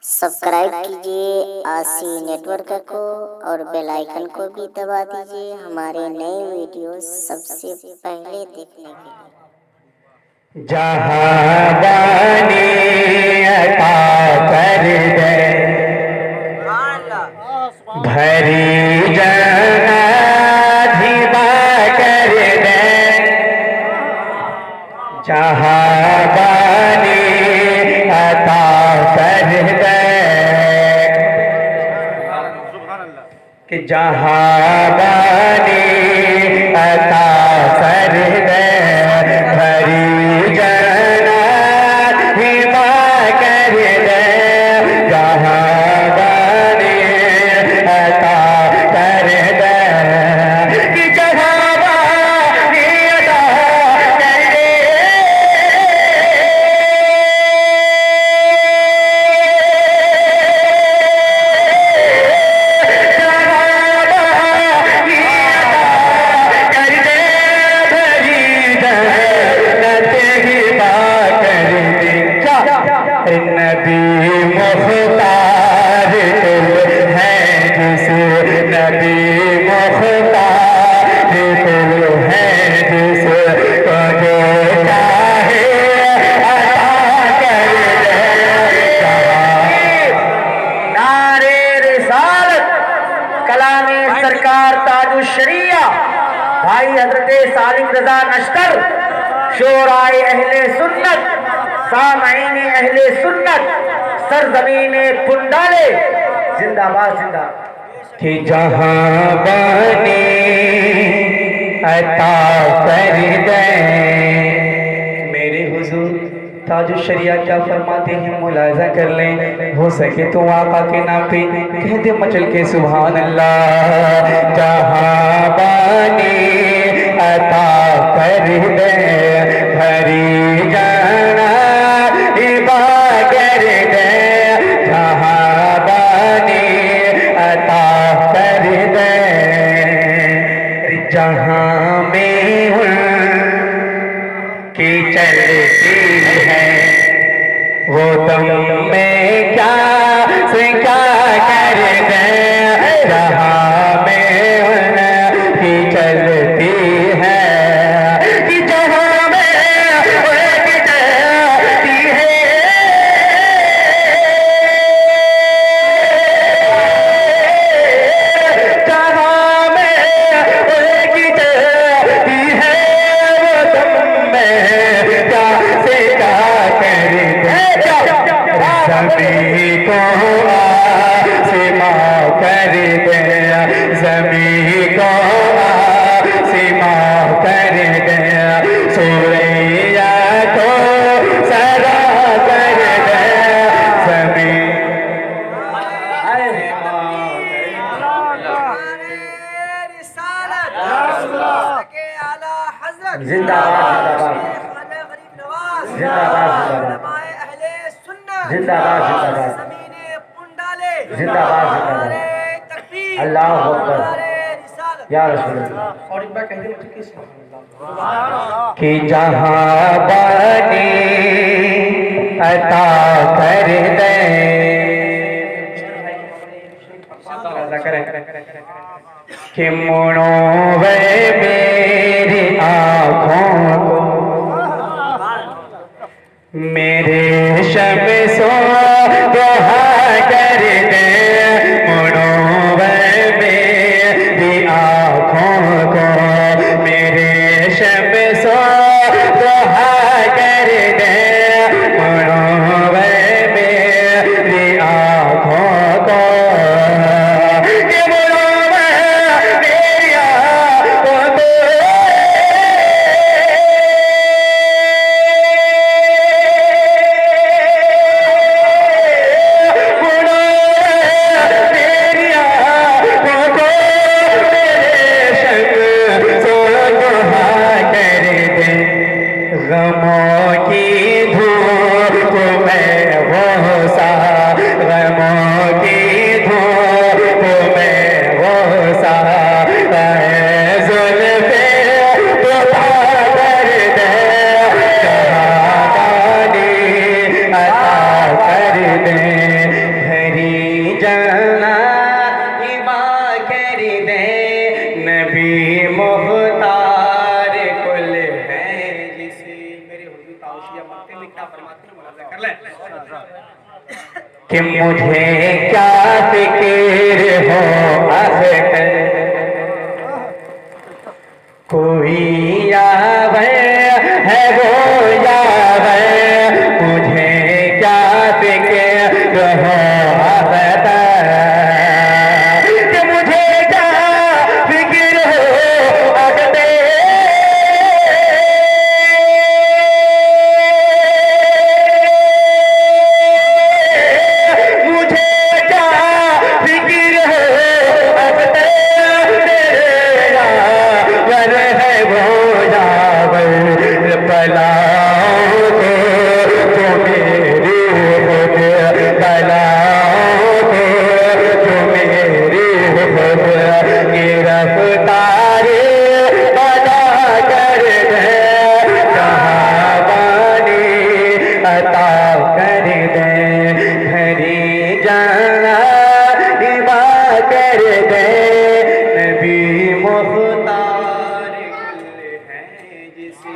Subscribe कीजिए आशी network को और बेल आइकन को भी दबा दीजिए हमारे नए वीडियो सबसे पहले देखने के लिए। जहाँ बानी अता कर दे भरी जना धिबा कर दे, जहाँ बानी अता कर दे कि जहाँ बानी अता कर दे भरी जना धिबा कर दे, जहाँ बानी अता कर दे कि जहाँ बानी अता कर दे। नबी मुख्तार तुम है जिस नबी मुख्तार तुम है जिस को जो चाहे अता कर दे। नारे रिसालत कलामे सरकार ताजुश शरिया भाई हजरत सालिम रजा नश्तर शोराए अहले सुन्नत सामईन अहले सुन्नत सरजमीन पुंडाले जिंदाबाद जिंदाबाद। कि जहाँ बानी अता कर दे। मेरे हुजूर ताजुश शरिया क्या फरमाते हैं, मुलाजा कर लें, हो सके तो आका के नाम पे कह दे मचल के सुभान अल्लाह। जहाँ बानी अता कर दे भरी जाना इबा कर दे, जहाँ बानी अता कर दे। जहाँ में की चलती है वो तुम में क्या से क्या कर दे, जहाँ में उनकी चलती है कि जहाँ में उनकी चलती है, जहाँ में उनकी चलती है वो तुम में क्या से क्या कर दे। ज़मीं को आसमां कर दे, ज़मीं को आसमां कर दे, सूरैया को सरा कर दे, ज़मीं जिंदाबाद जिंदाबाद जिंदाबाद जिंदाबाद जिंदाबाद जिंदाबाद अल्लाह अकबर या रसूल अल्लाह। और एक बार कह दे कि जहाँ बानी अता कर दे कि मुड़ो वे मेरी आँखों को मेरे शमसो दुहा कर दे, मुड़ो वे मेरी आँखों को मेरे शमसो दुहा कर दे, मुड़ो वे मेरी आँखों को कि मुड़ो वे मेरी आँखों को। कि मुझे क्या फिक्र हो आखिर कोई आवे है वो आवे, मुझे क्या फिक्र हो आखिर कि मुझे क्या फिक्र हो आखिर मुख्तार कुल है जिसे